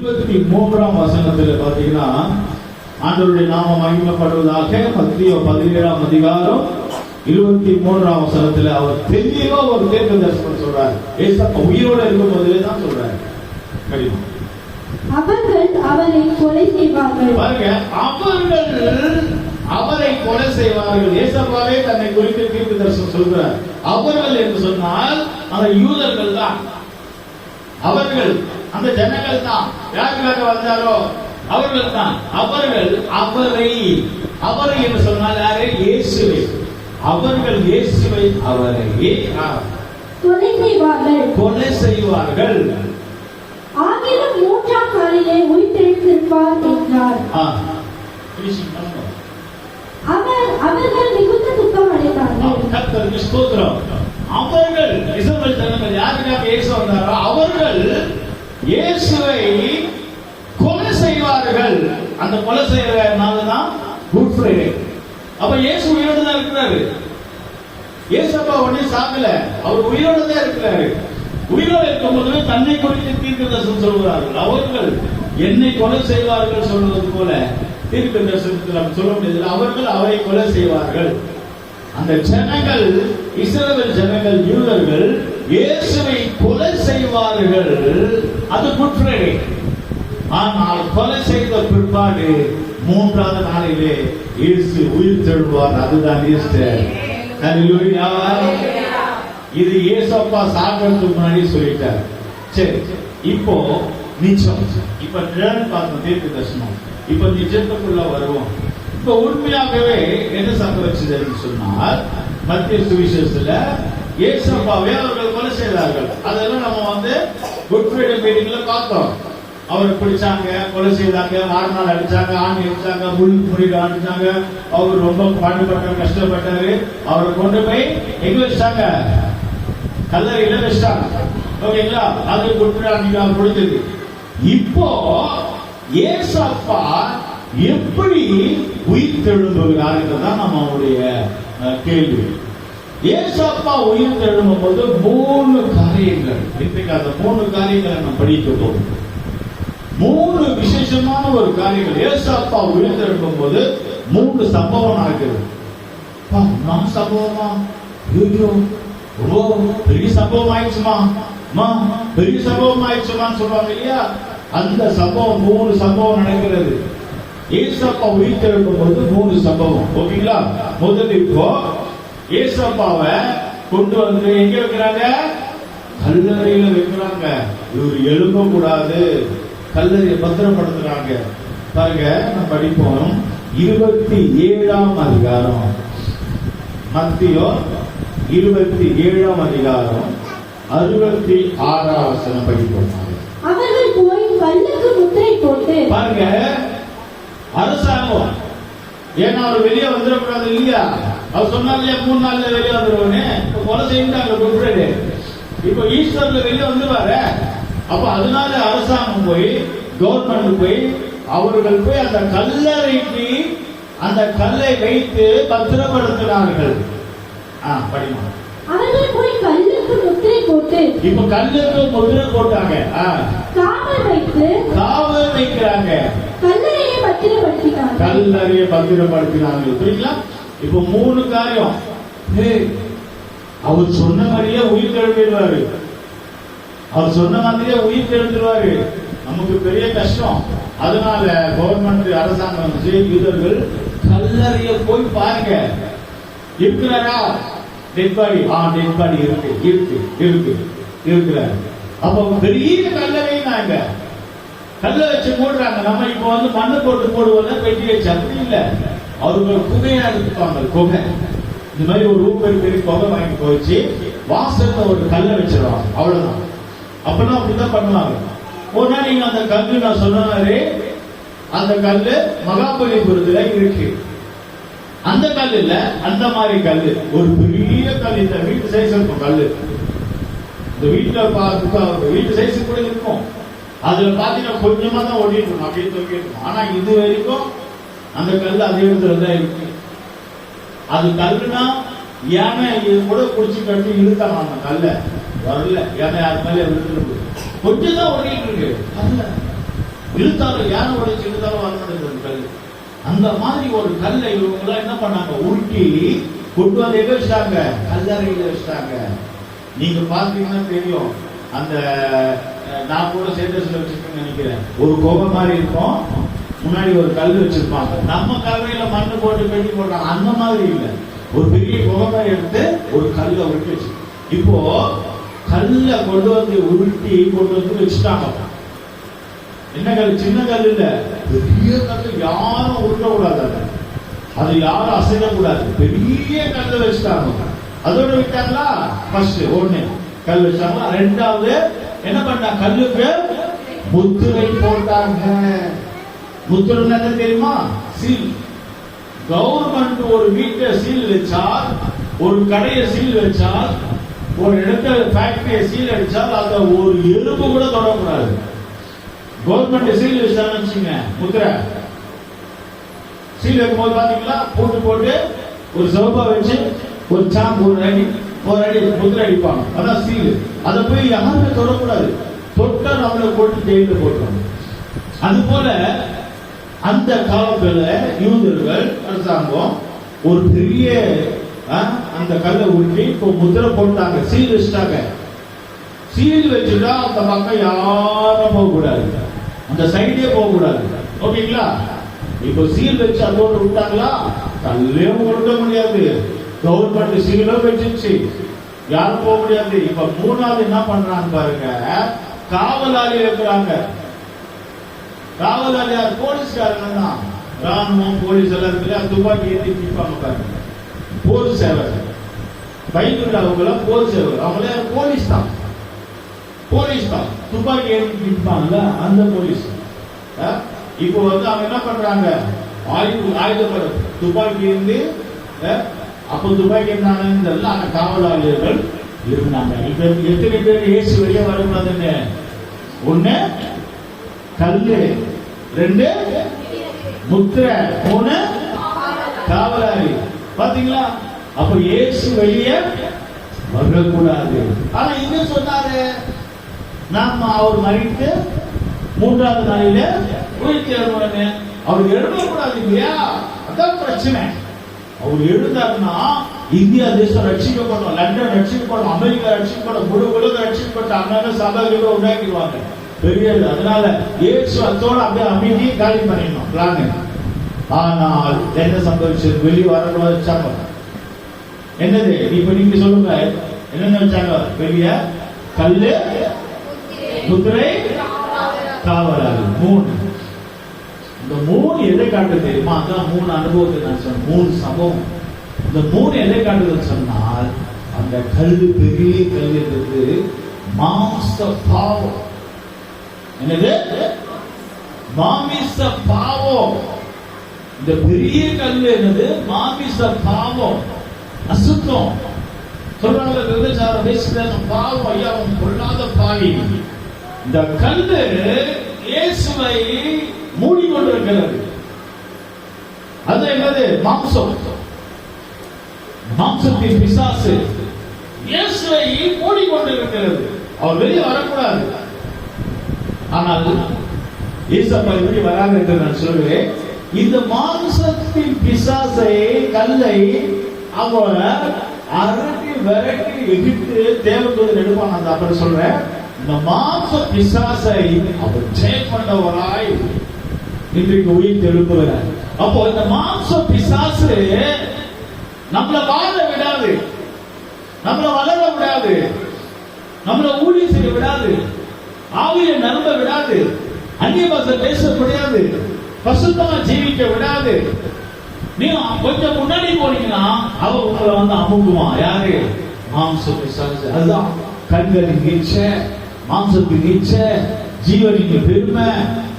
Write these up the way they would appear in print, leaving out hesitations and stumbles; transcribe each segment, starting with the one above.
23ஆம் வசனத்தில் பாத்தீங்கன்னா, ஆண்டவருடைய நாமம் மகிமைப்படுவதாக. மத்தேயு 17ஆம் அதிகாரம் 23ஆம் வசனத்தில் அவர் தெளிவா ஒரு தீர்க்க தரிசனம் சொல்றாரு. ஏசப்பா உயிரோட இருக்கும் போதிலே தான் சொல்றாரு. அவர்கள் அவரை கொலை செய்வார்கள். பாருங்க, அவர்கள் அவரை கொலை செய்வார்கள். ஏசப்பாவே தன்னை குறித்து தீர்க்க தரிசனம் சொல்றார். அவர்கள் என்று சொன்னால் அந்த யூதர்கள் தான். அவர்கள் அந்த ஜனங்கள் தான். யாருக்காக வந்தாரோ அவர்கள் தான். அவர்கள் அவரை என்று சொன்னால் யாரை? இயேசுவை. அவர்கள் இயேசுவை அவரை கொலை செய்வார்கள். ஆகிலும் 3ஆம் நாளிலே உயிர்த்தெழுந்திருப்பார் என்றார். அவர்கள் மிகுந்த துக்கம் அடைந்தார்கள். கர்த்தருக்கு ஸ்தோத்திரம். அவர்கள் இஸ்ரவேல் ஜனங்கள் யாருக்காக இயேசு வந்தாரோ அவர்கள் இயேசுவை கொலை செய்வார்கள். அந்த கொலை செய்யற நாள் தான் குட் ஃப்ரைடே. அப்ப இயேசு உயிரோடு தான் இருக்கிறாரு. இயேசப்பா உடனே சாகல, அவர் உயிரோடு தான் இருக்கிறாரு. உயிரோடு இருக்கும் போது தன்னை குறித்து தீர்க்க தரிசனம் சொல்கிறார்கள். அவர்கள் என்னை கொலை செய்வார்கள் சொல்வது போல தீர்க்க தரிசனத்தில் நம்ம சொல்ல முடியாது. அவர்கள் அவரை கொலை செய்வார்கள். அந்த ஜனங்கள், இஸ்ரவேல் ஜனங்கள், யூதர்கள் இயேசுவை கொலை செய்வார்கள். அது குட் ஃப்ரைடே. ஆனால் கொலை செய்த பிற்பாடு 3ஆவது நாளிலே இயேசு உயிர் தெழுவார். அதுதான் ஈஸ்டர். ஹல்லேலூயா. இது இயேசப்பா சாகிறதுக்கு முன்னாடி சொல்லிட்டார். சரி, இப்போ நிச்சயம், இப்ப நிழல் பார்த்த தீர்க்க தரிசனம், இப்ப நிஜத்துக்குள்ள வருவோம். இப்ப உண்மையாகவே என்ன சம்பவிச்சதுன்னு சொன்னால், மத்திய சுவிசேஷத்துல இயேசப்பாவே அவர்கள் கொலை செய்தார்கள். அதெல்லாம் நம்ம குட் ஃப்ரைடே மீட்டிங்ல பார்த்தோம். அவரை பிடிச்சாங்க, கொலை செய்தாங்க, மாறுநாள் அடிச்சாங்க, ஆணி அடிச்சாங்க, முள்முடியில் அடிச்சாங்க. அவர் ரொம்ப பாடுபட்டார், கஷ்டப்பட்டாரு. அவரை கொண்டு போய் எங்க வச்சாங்க? கல்லறையில வச்சாங்க. ஓகேங்களா? அது குட் ஃப்ரைடே அன்னைக்கு முடிஞ்சது. இப்போ இயேசப்பா எப்படி உயிர் தெழும்புகிறார்கள் நம்மளுடைய கேள்வி. இயேசப்பா உயிர் தெழும்பும் போது 3 காரியங்கள், இன்றைக்கு அந்த 3 காரியங்களை நம்ம படிக்க போகிறோம். 3 விசேஷமான ஒரு காரியங்கள். இயேசப்பா உயிர் தெழும்பும் போது 3 சம்பவம் நடக்குது. நான் சம்பவமா? பெரிய சம்பவம் ஆயிடுச்சுமா, பெரிய சம்பவம் ஆயிடுச்சுமான்னு சொல்லுவாங்க இல்லையா? அந்த சம்பவம் 3 சம்பவம் நடக்கிறது. ஏசப்பா உயிர் தெழும்பும் போது 3 சம்பவம். ஓகேங்களா? முதல்ல இப்போ ஏசப்பாவை கொண்டு வந்து எங்க வைக்கிறாங்க? கல்லறையில வைக்கிறாங்க. இவர் எழும்ப கூடாது, கல்லறையை பத்திரப்படுத்துறாங்க. பாருங்க, நம்ம படிப்போம். 27ஆம் அதிகாரம், மத்தேயு 27ஆம் அதிகாரம் 66ஆம் வசனம் படிப்போம். அவர்கள் போய் கல்லுக்கு முத்திரை போட்டு, பாருங்க, அரசாங்கம், ஏன்னா அவர் வெளியே வந்துடக்கூடாது இல்லையா? அவர் சொன்னார் இல்லையா 3 நாள்ல வெளியே வந்துருவானே. கொலை செய்தாங்க குட் ஃப்ரைடே. இப்போ ஈஸ்டர்ல வெளியே வந்துருவாரு. அப்ப அதனால அரசாங்கம் போய், கவர்மெண்ட் போய், அவர்கள் போய் அந்த கல்லறைக்கு அந்த கல்லை வைத்து பத்திரப்படுத்தினார்கள். படிமா. அவர்கள் போய் கல்லுக்கு முத்திரை போட்டு, இப்ப கல்லுக்கு முத்திரை போட்டாங்க, காவல் வைக்கிறாங்க, கல்லறையை பத்திரப்படுத்தினாங்க. கல்லறையை பத்திரப்படுத்தினாங்க. புரியுங்களா? இப்ப 3 காரியம். அவர் சொன்ன மாதிரியே உயிர் தெழுந்துருவாரு. அவர் சொன்ன மாதிரியே உயிர் தெழுந்துருவாரு. நமக்கு பெரிய கஷ்டம். அதனால கவர்மெண்ட், அரசாங்கம், யூதர்கள் கல்லறைய போய் பாருங்க, இருக்கிறாரா? Dead body. டெட் பாடி இருக்கிறாரு. அப்ப பெரிய கல்லறை நாங்க கல்ல வச்சு மூடுறாங்க. நம்ம இப்ப மண்ணு போட்டு போடுவோம், பெட்டி வச்சு. அப்படி இல்ல, அவர்கள் குகையா எடுத்துப்பாங்க. குகை, இந்த மாதிரி ஒரு ரூபாய் பெரிய குகை வாங்கி போச்சு, வாசல்ல ஒரு கல்லை வச்சிருவாங்க. அவ்வளவுதான். அப்பெல்லாம் அப்படிதான் பண்ணுவாங்க. ஒரு நாள் நீங்க அந்த கல்லு, நான் சொன்னாரு, அந்த கல்லு மகாபலிபுரத்துல இருக்கு. அந்த கல் இல்ல, அந்த மாதிரி கல்லு, ஒரு பெரிய கல், இந்த வீட்டு சைஸ் இருக்கும் கல்லு. இந்த வீட்டு சைஸ் கூட இருக்கும். அதுல பாத்தீங்கன்னா கொஞ்சமா தான் ஓடிட்டு இருக்கும், அப்படியே தூக்கிட்டு இருக்கும். ஆனா இது வரைக்கும் அந்த கல் அதே இடத்துல தான் இருக்கு. அது கல்லுனா யானை கூட குடிச்சு கட்டி இழுத்தாங்க. அந்த கல்ல வரல, யானை யாரு மேலே விழுந்து கொஞ்சம் தான் ஓடிட்டு இருக்கு. இழுத்தாலும் யானை உடைச்சு இழுத்தாலும் வரமாட்டேங்குது கல். அந்த மாதிரி ஒரு கல்லை இவங்க என்ன பண்ணாங்க, உருட்டி கொண்டு வந்து எங்க வச்சிட்டாங்க, கல்லறையில வச்சிட்டாங்க. நீங்க பாத்தீங்கன்னா தெரியும், அந்த நான் கூட ஸ்டேட்டஸ்ல வச்சிருக்கேன்னு நினைக்கிறேன், ஒரு கோபை மாதிரி இருக்கும், முன்னாடி ஒரு கல் வச்சிருப்பாங்க. நம்ம கல்லையில மண்ணு போட்டு பெட்டி போடுறாங்க, அந்த மாதிரி இல்லை, ஒரு பெரிய கோபை எடுத்து ஒரு கல்லை உருட்டி வச்சு, இப்போ கல்ல கொண்டு வந்து உருட்டி கொண்டு வந்து வச்சுட்டாங்க. என்ன கல், சின்ன கல் இல்ல, பெரிய கல், யாரும் உருட்ட கூடாது, அது யாரும் அசைக்க கூடாது, பெரிய கல்ல வச்சுட்டாங்க. அதோட விட்டாங்களா, ஃபர்ஸ்ட் ஒண்ணு கல் வச்சாங்களா, ரெண்டாவது என்ன பண்ணா, கல்லுக்கு முத்திரை போட்டாங்க. முத்திரை என்ன தெரியுமா, சீல். கவர்மெண்ட் ஒரு வீட்டை சீல் வச்சால், ஒரு கடையை சீல் வச்சால், ஒரு இடத்துல ஃபேக்டரியை சீல் அடிச்சால் அதை ஒரு எறும்பு கூட தொடக்கூடாது. கவர்மெண்ட் சீல் வச்சான்னு வச்சுங்க, முத்திரை சீல் வைக்கும் போது பாத்தீங்களா, போட்டு போட்டு ஒரு சோபா வச்சு ஒரு சாம்பு ஒரு அடி முத்திரை அடிப்பாங்க, அதான் சீல். அதை போய் யாருமே தொடக்கூடாது, தொட்டா நம்மளை போட்டு ஜெயில போட்டுருவாங்க. அது போல அந்த காலத்துல யூதர்கள் அரசாங்கம் ஒரு பெரிய அந்த கல்லை உருட்டி இப்போ முத்திரை போட்டாங்க, சீல் வச்சுட்டாங்க. சீல் வச்சுட்டா அந்த பக்கம் யாரும் போக கூடாது, அந்த சைடே போக கூடாது. ஓகேங்களா? இப்போ சீல் வச்சு அதோட விட்டாங்களா, கல்லையும் கொடுக்க முடியாது, கவர்மெண்ட் சீலும் வச்சிருச்சு, யாரும் போக முடியாது. இப்ப மூணாவது என்ன பண்றாங்க பாருங்க, காவலாளி இருக்கிறாங்க. காவலாளி போலீஸ்காரங்க தான், ராணுவம் போலீஸ் எல்லாம் இருக்கு, துப்பாக்கி ஏற்றி பிடிப்பாங்க பாருங்க, போர் சேவை. பைபிள் அவங்க போர் சேவை, அவங்களே போலீஸ் தான், போலீஸ் தான், துப்பாக்கி ஏற்றி பிடிப்பாங்கல்ல அந்த போலீஸ். இப்போ வந்து அவங்க என்ன பண்றாங்க, ஆயுதப்படம் துப்பாக்கி இருந்து, அப்போ துப்பாக்கி இருந்தாங்க, அந்த காவலாளியர்கள் இருந்தாங்க. இப்ப எத்தனை பேர் ஏசு வெளியே வரக்கூடாதுன்னு, ஒண்ணு கல்லு, ரெண்டு முத்திரை, மூணு காவலாளி. பாத்தீங்களா? அப்ப ஏசு வெளியே வரக்கூடாது. ஆனா இங்க சொன்னாரு, நாம அவர் மறித்து மூன்றாவது நாளில உயிர்த்து எழுதுவாங்க. அவர் எழுதக்கூடாது இல்லையா, அதான் பிரச்சனை. அவர் எழுந்தாருன்னா இந்தியா தேசம் ரட்சிக்கப்படும், லண்டன் ரட்சிக்கப்படும், அமெரிக்கா ரட்சிக்கப்படும், முழு உலகம் ரட்சிக்கப்பட்ட அண்ணாங்க சபைகளை உண்டாக்கிடுவாங்க பெரியது. அதனால ஏசு அத்தோட அப்படியே அமைதி காலி பண்ணிடணும் பிளான். ஆனால் என்ன சம்பவிச்சது, வெளியே வரக்கூடாது வச்சாங்க. என்னது இப்ப நீங்க சொல்லுங்க, என்னென்ன வச்சாங்க, வெளிய கல்லு, முத்திரை, காவலாளி, மூணு. இந்த மூணு எதை காட்டுது தெரியுமா, அதான் மூணு அனுபவத்தை நான் சொன்னேன், மூணு சம்பவம். இந்த மூணு எதை காட்டுதுன்னு சொன்னால், அந்த கல்லு பெரிய கல் என்பது மாம்ச பாவம். என்னது, மாமிச பாவம். இந்த பெரிய கல் என்னது, மாமிச பாவம், அசுத்தம். சொல்றாங்க விபச்சார பேசுற பாவம், ஐயா கொள்ளாத பாவி. இந்த கல்லு இயேசுவை மூடிக்கொண்டிருக்கிறது. அது என்னது, மாம்சம், மாம்சத்தின் பிசாசு இயேசுவை மூடிக்கொண்டிருக்கிறது. அவர் வெளியே வரக்கூடாது. ஆனால் இயேசப்பா வெளியே வராது என்று நான் சொல்லுவேன். இந்த மாம்சத்தின் பிசாசை, கல்லை அவர் அரட்டி விரட்டி எகிட்டு தேவதூதன் எடுப்பான். அந்த அப்படி சொல்றேன், இந்த மாம்ச பிசாசை அவர் ஜெயம் பண்ணவராய் இன்றைக்கு உயிர் எழுப்புகிறார். அப்போ இந்த மாம்ச பிசாசு நம்மளை வாழ விடாது, நம்மளை வளர விடாது, நம்மளை ஊழியம் செய்ய விடாது, ஆவியை நம்ப விடாது, அந்நிய பாஷை பேச முடியாது, பசுத்தமா ஜீவிக்க விடாது. நீங்க கொஞ்சம் முன்னாடி போனீங்கன்னா அவ உங்களை வந்து அமுக்குவான். யாரு, மாம்ச பிசாசு. அதுதான் கண்களின் இச்சை, மாம்சத்தின் இச்சை, ஜீவனின் பெருமை,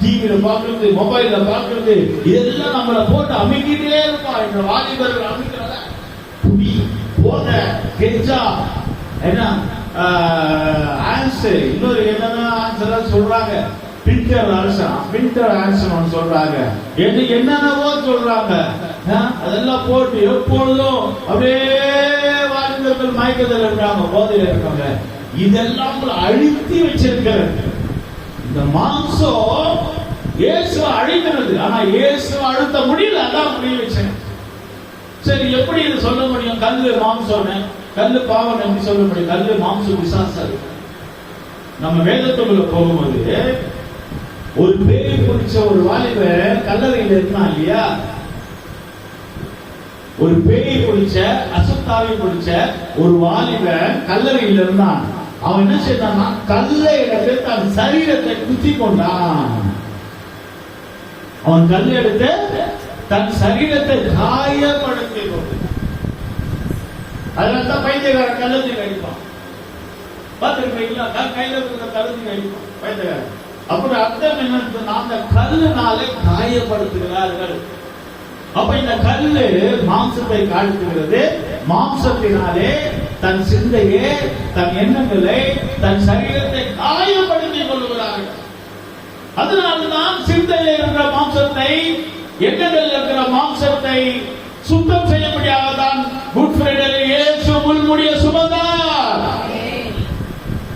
டிவியில பாக்குறது, மொபைல்ல பாக்குறது, இதெல்லாம் நம்மளை போட்டு அமைக்கிட்டே இருப்பான். இந்த வாலிபர்கள் அமைக்கிறத புடி போத கெஞ்சா என்ன ஆன்சர், இன்னொரு என்னன்னா ஆன்சர் சொல்றாங்க, பிரிண்டர் ஆன்சர், பிரிண்டர் ஆன்சர் சொல்றாங்க, என்னென்னவோ சொல்றாங்க. அதெல்லாம் போட்டு எப்பொழுதும் அப்படியே வாலிபர்கள் மயக்கத்தில் இருக்காங்க, போதையில இருக்காங்க. இதெல்லாம் அழுத்தி வச்சிருக்கிறது. இந்த மாம்சம் இயேசு அழிக்கிறது. ஆனா இயேசு அழுத்த முடியல, அதான் முடிய வச்சேன். சரி, எப்படி இது சொல்ல முடியும்? கல்லு மாம்சம், கல்லு பாவம் எப்படி சொல்ல முடியும்? கல்லு மாம்சம் விசாசம். நம்ம வேதத்துக்குள்ள போகும்போது ஒரு பேய் பிடிச்ச ஒரு வாலிப கல்லறையில் இருந்தான் இல்லையா? ஒரு பேய் பிடிச்ச, அசுத்தாவி பிடிச்ச ஒரு வாலிப கல்லறையில் இருந்தான். அவன் என்ன செய்தான்னா, கல்லை எடுத்து தன் சரீரத்தை குத்தி கொண்டான். அவன் கல் எடுத்து தன் சரீரத்தை காயப்படுத்தி கொண்டு, அதனால்தான் பைத்தியக்காரன் கல்லத்தி கழிப்பான். பார்த்திருக்கீங்களா? கையில இருக்கிற கல்லத்தி கழிப்பான் பைத்தியக்காரன். அப்படி அர்த்தம் என்ன? அந்த கல்லுனாலே காயப்படுத்துகிறார்கள். அப்ப இந்த கல்லு மாம்சத்தை காட்டுகிறது. மாம்சத்தினாலே தன் சிந்தையை, தன் எண்ணங்களை, தன் சரீரத்தை காயப்படுத்திக் கொள்கிறார்கள். அதனால்தான் சிந்தையில் இருக்கிற மாம்சத்தை, எண்ணங்கள் இருக்கிற மாம்சத்தை சுத்தம் செய்ய முடியாதான் குட் ஃப்ரைடே இயேசு முள்முடிய சுமந்தார்.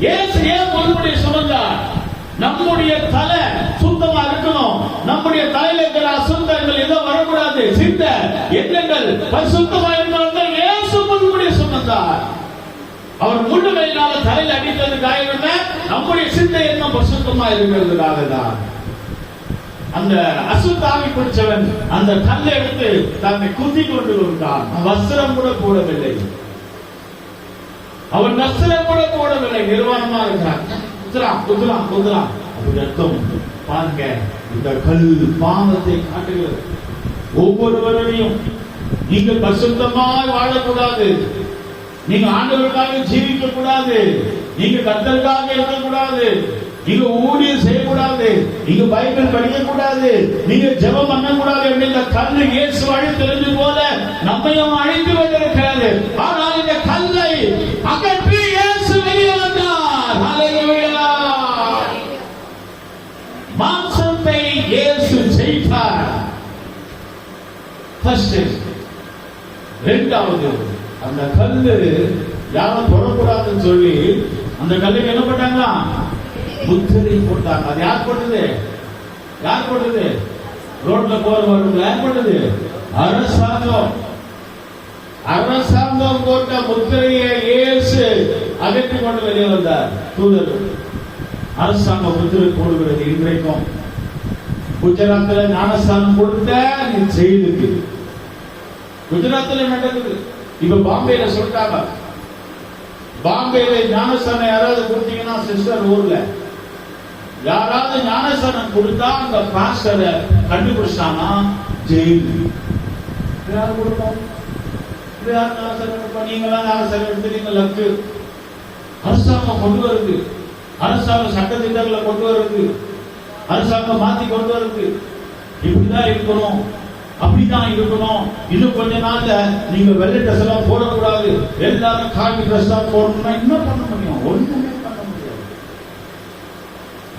இயேசு ஏன் முள்முடிய சுமந்தார்? நம்முடைய தலை சுத்தமா இருக்கணும். நம்முடைய தலையில இருக்கிற அசுத்தங்கள் எதுவும் வரக்கூடாது. சிந்த எண்ணங்கள் பரிசுத்தமா இருக்கணும். இயேசு முள்முடிய சுமந்தார். அவர் முள்ளுமையினால தலையில் அடித்தது காயம், நம்முடைய சிந்தை எண்ணம் பரிசுத்தமா இருக்கிறதுக்காக தான். அந்த அசுத்தாவி பிடிச்சவன் அந்த கல்லை எடுத்து தன்னை குத்தி கொண்டு வந்தான். வஸ்திரம் கூட போடவில்லை. அவன் வஸ்திரம் கூட போடவில்லை. நிர்வாணமா இருக்கிறான். குதிரான். அப்படி அர்த்தம் பாருங்க. இந்த கல் பாவத்தை காட்டுகிறது. ஒவ்வொருவரையும் நீங்கள் பரிசுத்தமாய் வாழக்கூடாது. நீங்க ஆண்டவருக்காக ஜீவிக்க கூடாது. நீங்க கர்த்தருக்காக இருக்கக்கூடாது. நீங்க ஊழியம் செய்யக்கூடாது. நீங்க பைபிள் படிக்க கூடாது. நீங்க ஜெபம் பண்ண கூடாது. இந்த கல்லு இயேசு அழித்தது போல நம்மையும் அழித்து வைத்திருக்கிறது. ஆனால் இந்த கல்லை அகற்றி இயேசு வெளியே வந்தார். ஹல்லேலூயா. மாம்சத்தை இயேசு ஜெயித்தார். ஃபர்ஸ்ட். இரண்டாவது, அந்த கல்லு யாரும் தொடக்கூடாதுன்னு சொல்லி அந்த கல்லுக்கு என்ன பண்ணாங்க? முத்திரை போட்டாங்க. அது யார் போட்டது? ரோட்ல போறவர்கள் யார் போட்டது? அரசாங்கம் போட்ட முத்திரையை இயேசு அகற்றி கொண்டு வெளியே வந்தார். தூதர் அரசாங்கம் முத்திரை போடுகிறது. இன்றைக்கும் குஜராத்ல ஞானஸ்தானம் கொடுத்த நீ செய்து குஜராத்ல நடக்குது. இப்ப பாம்பேல சொல்லிட்டாங்க. பாம்பேல ஞானஸ்தானம் யாராவது கொடுத்தீங்கன்னா, சிஸ்டர் ஊர்ல யாராவது ஞானஸ்தானம் கொடுத்தா அந்த பாஸ்டரை கண்டுபிடிச்சானா ஜெயில். யார் கொடுப்போம்? நீங்களாம் ஞானஸ்தானம் எடுத்துறீங்க. லக்கு அரசாங்கம் கொண்டு வருது. அரசாங்கம் சட்ட திட்டங்களை கொண்டு வருது. அரசாங்கம் மாத்தி கொண்டு வருது. இப்படிதான் இருக்கணும், அப்படிதான் இருக்கணும். இன்னும் கொஞ்ச நாள்ல நீங்க வெள்ளை ட்ரெஸ் எல்லாம் போடக்கூடாது, எல்லாரும் காக்கி ட்ரெஸ் தான் போடணும்னா என்ன பண்ண முடியும்? ஒண்ணுமே பண்ண முடியாது.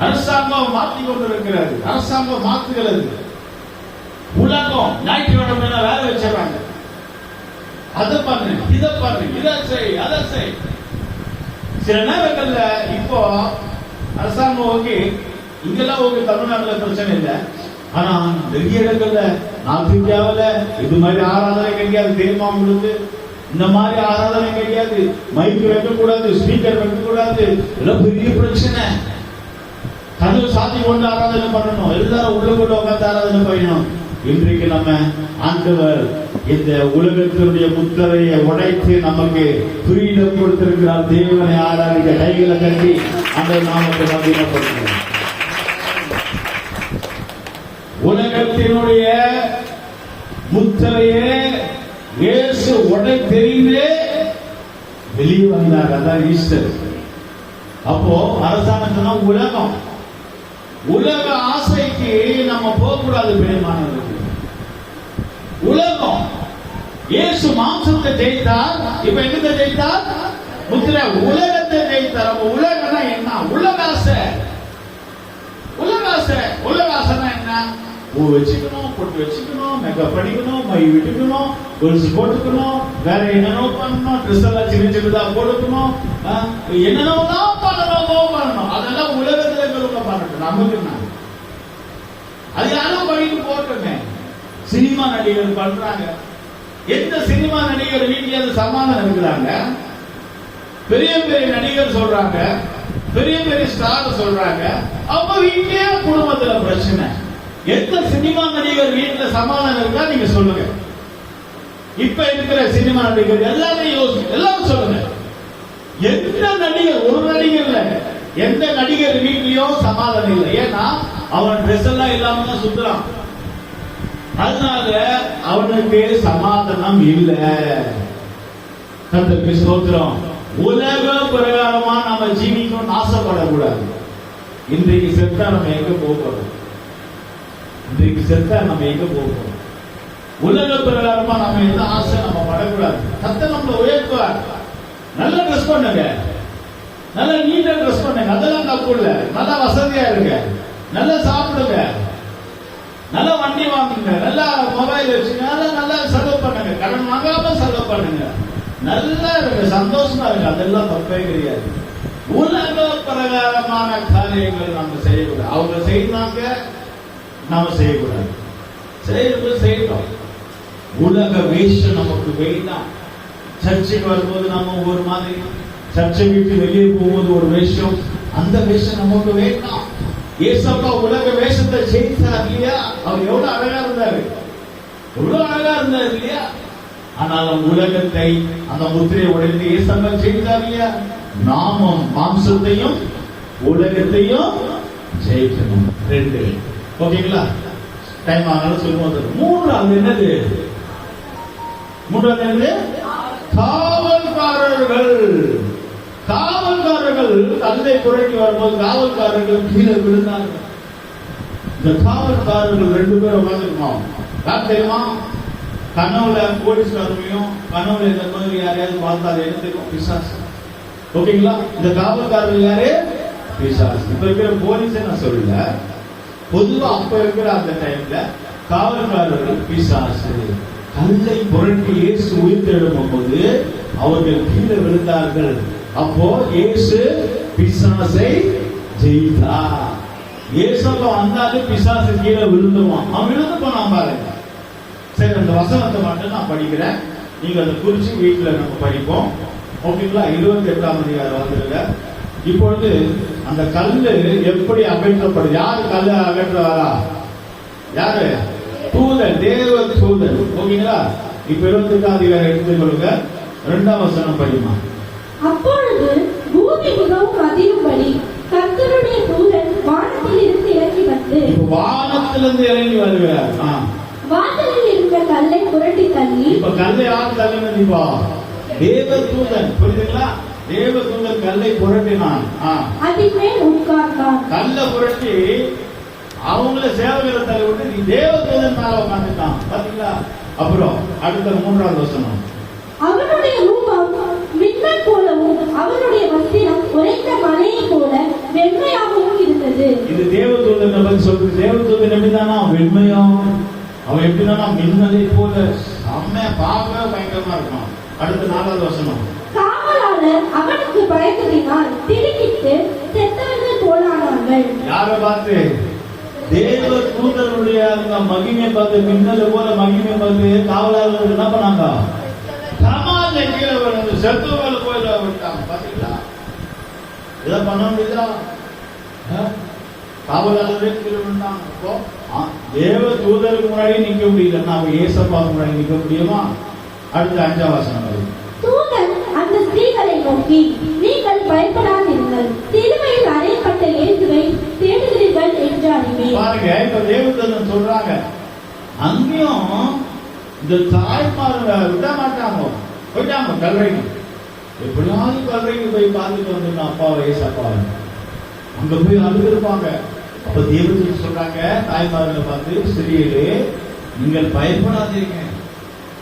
அரசாங்கம் மாத்தி கொண்டிருக்கிறது. அரசாங்கம் மாத்துகிறது. உலகம் ஞாயிற்றுக்கிழமை வேலை வச்சிடறாங்க. அதை பண்ணு, இதை பண்ணு, இதை செய், அதை செய். சில நேரங்கள்ல இப்போ அரசாங்கம் ஓகே, இங்கெல்லாம் ஓகே, தமிழ்நாட்டுல பிரச்சனை இல்லை. ஆனா நிறைய இடங்கள்ல நார்த் இந்தியாவில இது மாதிரி ஆராதனை கிடையாது. தேர்மாவளத்து இந்த மாதிரி ஆராதனை கிடையாது. மைக் வைக்க கூடாது, ஸ்பீக்கர் வைக்க கூடாது. இதெல்லாம் பெரிய பிரச்சனை. கதவு சாத்தி கொண்டு ஆராதனை பண்ணணும். எல்லாரும் உள்ளுக்குள்ள உட்காந்து ஆராதனை பண்ணணும். இன்றைக்கு நம்ம ஆண்டவர் இந்த உலகத்தினுடைய முத்திரையை உடைத்து நமக்கு ஃப்ரீடம் கொடுத்திருக்கிறார். தேவனை ஆராதிக்க கைகளை கட்டி அந்த நாமத்தை மகிமைப்படுத்துகிறோம். உலகத்தினுடைய முத்திரையே இயேசு உடை தெரிந்தே வெளியே வந்தார். அதான் ஈஸ்டர். அப்போ அரசாங்கம் உலகம், உலக ஆசைக்கு நம்ம போகக்கூடாது. பிரியமானவர்களே, உலகம் இயேசு மாம்சத்தை ஜெயித்தார். இப்ப என்னத்தை ஜெயித்தார்? முத்திரை. உலகத்தை ஜெயித்தார். அப்ப உலகம்னா என்ன? உலக ஆசை. உலக ஆசைனா என்ன? பூ வச்சுக்கணும், பொட்டு வச்சுக்கணும், மேக்கப் பண்ணிக்கணும், மை விட்டுக்கணும், கொலுசு போட்டுக்கணும், வேற என்னென்னோ பண்ணணும், ட்ரெஸ் எல்லாம் சின்ன சின்னதா போட்டுக்கணும், என்னென்னோ பண்ணணும். அதெல்லாம் உலகத்துல இருக்கிறவங்க பண்ணட்டும். நமக்கு அது யாரும் பண்ணிட்டு போட்டுங்க. சினிமா நடிகர் பண்றாங்க. எந்த சினிமா நடிகர் வீட்டில் சமாதானம் இருக்கிறாங்க? பெரிய பெரிய நடிகர் சொல்றாங்க, பெரிய பெரிய ஸ்டார் சொல்றாங்க, அப்ப வீட்டிலே குடும்பத்துல பிரச்சனை. எந்த சினிமா நடிகர் வீட்டுல சமாதானம் இருக்கா நீங்க சொல்லுங்க. இப்ப இருக்கிற சினிமா நடிகர் எல்லாரும் யோசிச்சு எல்லாரும் சொல்லுங்க. எந்த நடிகர், ஒரு நடிகர் இல்ல, எந்த நடிகர் வீட்லயும் சமாதானம் இல்லை. ஏன்னா அவன் ட்ரெஸ் எல்லாம் இல்லாம தான் சுத்துறான். அதனால அவனுக்கு சமாதானம் இல்ல. கர்த்தருக்கு ஸ்தோத்திரம். உலக பிரகாரமா நம்ம ஜீவிக்கணும்னு ஆசைப்படக்கூடாது. இன்றைக்கு செத்தா நம்ம எங்க போகிறோம்? இன்றைக்கு செத்தா நம்ம எங்க போகிறோம்? உலக பிரகாரமா நம்ம எந்த ஆசை நம்ம படக்கூடாது. கர்த்தர் நம்மளை உயர்த்துவார். நல்ல ட்ரெஸ் பண்ணுங்க, நல்ல நீட்டா ட்ரெஸ் பண்ணுங்க, அதெல்லாம் தப்பு இல்ல. நல்ல வசதியா இருங்க, நல்லா சாப்பிடுங்க, நல்ல வண்டி வாங்குங்க, நல்ல மொபைல் வச்சுங்க, நல்லா செலவு பண்ணுங்க, கடன் வாங்காம செலவு பண்ணுங்க, நல்லா இருக்கு, சந்தோஷமா இருக்கு, அதெல்லாம் தப்பே கிடையாது. உலக பிரகாரமான காரியங்கள் நம்ம செய்யக்கூடாது. அவங்க செய்யறாங்க, நாம செய்யக்கூடாது. செய்யணும். உலக வேஷம் நமக்கு வேண்டாம். சர்ச்சைக்கு வரும்போது நம்ம ஒரு மாதிரி, சர்ச்சை விட்டு வெளியே போகும்போது ஒரு வேஷம், அந்த வேஷம் நமக்கு வேண்டாம். ஏசப்பா உலக வேஷத்தை ஜெயித்தார் இல்லையா? அவர் எவ்வளவு அழகா இருந்தாரு, எவ்வளவு அழகா இருந்தார் இல்லையா? ஆனாலும் உலகத்தை அந்த முத்திரையை உடைந்து ஏசப்பா ஜெயித்தார் இல்லையா? நாமும் மாம்சத்தையும் உலகத்தையும் ஜெயிக்கணும். ரெண்டு. ஓகேங்களா? டைம் ஆனாலும் சொல்லுவோம். மூன்றாவது என்னது? மூன்றாவது என்னது? காவல்காரர்கள். காவல்காரர்கள் தந்தை புரட்டி வரும்போது காவல்காரர்கள் கீழே விழுந்தார்கள். இந்த காவல்காரர்கள் 2 பேரும் உட்காந்துருக்கோம். யார் தெரியுமா? கனவுல போலீஸ்காரங்களையும், கனவுல இந்த மாதிரி யாரையாவது பார்த்தாரு என்ன தெரியும்? பிசாசு. ஓகேங்களா? இந்த காவல்காரர்கள் யாரு? பிசாசு. இப்ப இருக்கிற போலீஸை நான் சொல்லல, பொதுவா அப்ப இருக்கிற அந்த டைம்ல காவல்காரர்கள் பிசாசு. கல்லை புரட்டி இயேசு உயிர்த்தெழும் போது அவர்கள் கீழே விழுந்தார்கள். அப்போ இயேசு பிசாசை ஜெயித்தார். இயேசுக்கு வந்தாலே பிசாசு கீழே விழுந்துவான். அவன் விழுந்து போனான் பாருங்க. சரி, அந்த வசனத்தை மட்டும் நான் படிக்கிறேன், நீங்க அதை குறிச்சு வீட்டுல நம்ம படிப்போம். ஓகேங்களா? 28ஆம் அதிகாரம் வந்துருங்க. இப்பொழுது அந்த கல்லு எப்படி அகற்றப்படுது? யாரு கல்லு அகற்றவாரா? யாரு? தூதன், தேவ தூதன். ஓகேங்களா? இப்ப 28ஆம் அதிகாரம் எடுத்துக்கொள்ளுங்க. 2ஆம் வசனம் படிமா. அப்பொழுது பூமி மிகவும் அதிரும்படி கர்த்தருடைய தூதன் வானத்திலிருந்து இறங்கி வந்து, வானத்திலிருந்து இறங்கி வருகிறார். வாசலில் இருந்த கல்லை புரட்டி தள்ளி. இப்ப கல்லை யார் தள்ளினது? இப்போ தேவ தூதன். புரியுதுங்களா? தேவ தூதன் கல்லை புரட்டினான். அதின் மேல் உட்கார்ந்தான். கல்லை புரட்டி அவங்கள சேவகரை தள்ளி விட்டு நீ தேவ தூதன் மேல உட்காந்துட்டான். பாத்தீங்களா? அப்புறம் அடுத்த 3ஆவது வசனம். அவனுடைய ரூபம் மின்னல் போலவும் அவனுடைய வஸ்திரம் உறைந்த மலையை போல வெண்மையாகவும் இருந்தது. இது தேவதூதன் பத்தி சொல்றது. தேவதூதன் எப்படிதானா? வெண்மையும். அவன் எப்படிதானா? மின்னலை போல. அம்மையா பார்க்கவே பயங்கரமா இருக்கும். அடுத்த 4ஆவது வசனம். காவலாளர் அவனுக்கு பயந்ததினால் திடுக்கிட்டு செத்தவர்கள் போலானார்கள். யாரை பார்த்து? தேவ தூதருடைய அந்த மகிமை பார்த்து, மின்னலை போல மகிமை பார்த்து காவலாளர்கள் என்ன பண்ணாங்க? சமாஜ கீழே விழுந்து செத்துவர்கள் போயில விட்டாங்க. பாத்தீங்களா? இதை பண்ண முடியுதா? காவலாளரே கீழே விழுந்தாங்க. அப்போ தேவ தூதருக்கு முன்னாடி நிக்க முடியல, நாம ஏசப்பா முன்னாடி நிக்க முடியுமா? அடுத்த 5ஆம் வசனம். தூதன் அந்த ஸ்திரீகளை நோக்கி, நீங்கள் பயப்படாதீர்கள், சிலுவையில் அறையப்பட்ட இயேசுவை தேடுகிறீர்கள் என்றாருமே. பாருங்க, இப்ப தேவதூதன் சொல்றாங்க, அங்கேயும் இந்த தாய்மார்களை விட மாட்டாங்க. போயிட்டாங்க கல்றைக்கு. எப்படியாவது கல்றைக்கு போய் பார்த்துட்டு வந்துடணும் அப்பாவை, ஏசப்பாவை. அங்க போய் அழுதுருப்பாங்க. அப்ப தேவதூதன் சொல்றாங்க தாய்மார்களை பார்த்து, ஸ்திரீகளே நீங்கள் பயப்படாதீங்க,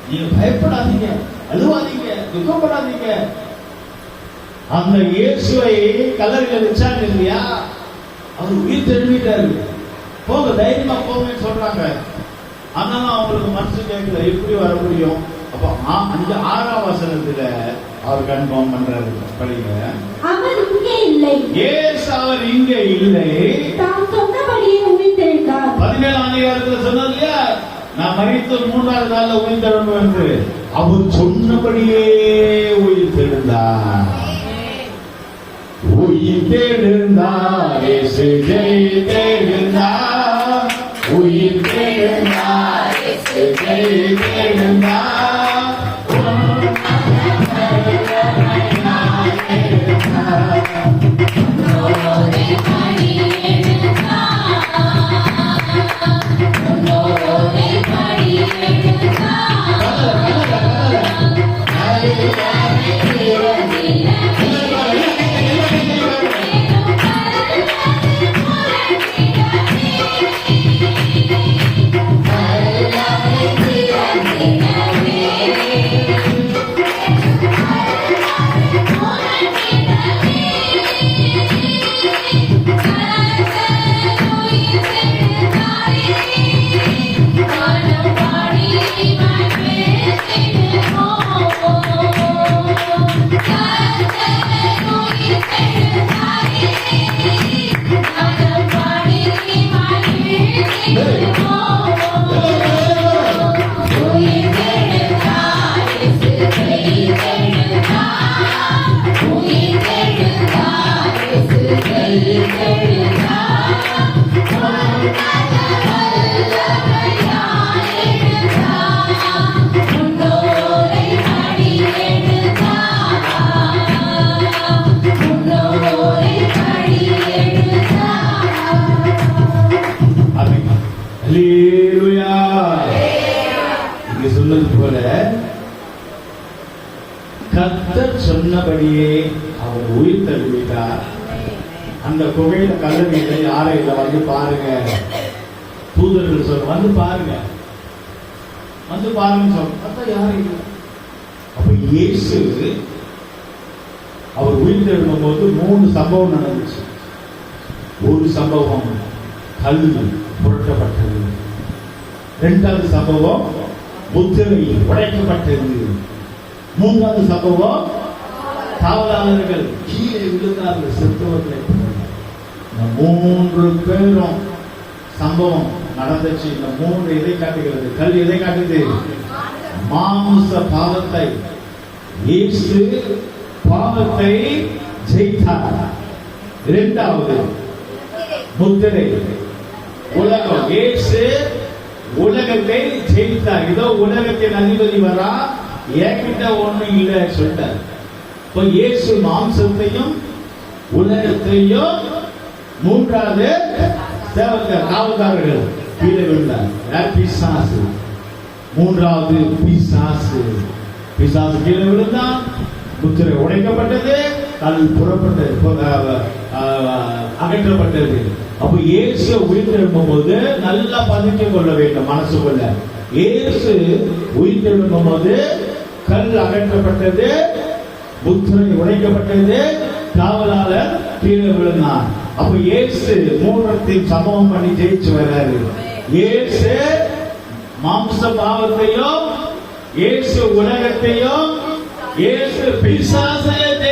நீங்க பயப்படாதீங்க, அழுவாதீங்க, துக்கப்படாதீங்க. அந்த இயேசுவை கல்லறையில வச்சாங்க இல்லையா, அவர் உயிர் தெரிவிட்டாரு. போங்க, தைரியமா போங்கன்னு சொல்றாங்க. ஆனாலும் அவங்களுக்கு மனசு கேட்கல, எப்படி வர முடியும்? அப்ப 6ஆம் வசனத்துல அவர் கன்ஃபார்ம் பண்றாரு. படிங்க. அவர் இங்கே இல்லை. இயேசு அவர் இங்கே இல்லை. தாம் சொன்னபடியே உயிர்த்தெழுந்தார். உயிர்த்தெழுந்தார். 17ஆம் அதிகாரத்துல சொன்னது இல்லையா, நான் மரித்து 3ஆவது நாள்ல உயிர்த்தெழுவேன் என்று. அவர் சொன்னபடியே உயிர்த்தெழுந்தார். உயிர்த்தெழுந்தார், இயேசு ஜெயித்தெழுந்தார். உயிர்த்தெழுந்தார், இயேசு ஜெயித்தெழுந்தார். அல்லேலூயா. இங்க சொன்னது போல கர்த்தர் சொன்னபடியே அவர் உயிர்த்தெழுந்தார். அந்த குகையில கல்லறையில யாரும் இல்லை, வந்து பாருங்க. தூதர்கள் சொல்ல வந்து பாருங்க, வந்து பாருங்க சொல்ல யாரும் இல்லை. அப்ப இயேசு அவர் உயிர்த்தெழும் போது 3 சம்பவம் நடந்துச்சு. ஒரு சம்பவம் கல் புரட்டப்பட்டது. 2வது சம்பவம் முத்திரை உடைக்கப்பட்டது. 3வது சம்பவம் காவலாளர்கள் கீழே விழுந்தார்கள், செத்தவர்களை. இந்த 3 பேரும் சம்பவம் நடந்துச்சு. இந்த 3 எதை காட்டுகிறது? கல் எதை காட்டுது? மாம்ச பாவத்தை. இயேசு பாவத்தை ஜெயித்தார். 2வது முத்திரை, உலகம். இயேசு உலகத்தை ஜெயித்தார். இதோ உலகத்தின் அதிபதி வரா, என்கிட்ட ஒண்ணும் இல்லை சொல்லிட்டார். இப்போ இயேசு மாம்சத்தையும் உலகத்தையும் 3வது சேவகர் காவல்காரர்கள் கீழே விழுந்தார். பிசாசு. 3வது பிசாசு. பிசாசு கீழே விழுந்தான், முத்திரை உடைக்கப்பட்டது, கல் புறப்பட்டது, அகற்றப்பட்டது. அப்ப இயேசு உயிர்த்தெழும்பும் போது நல்லா பதித்துக் கொள்ள வேண்டும் மனசுக்குள்ள. இயேசு உயிர்த்தெழும்பும் போது கல் அகற்றப்பட்டது, முத்திரை உடைக்கப்பட்டது, காவலாளர் கீழே விழுந்தான். அப்ப இயேசு 3த்தையும் சமம் பண்ணி ஜெயிச்சு வர்றாரு. இயேசு மாம்ச பாவத்தையும், இயேசு உலகத்தையும், இயேசு பிசாசையும்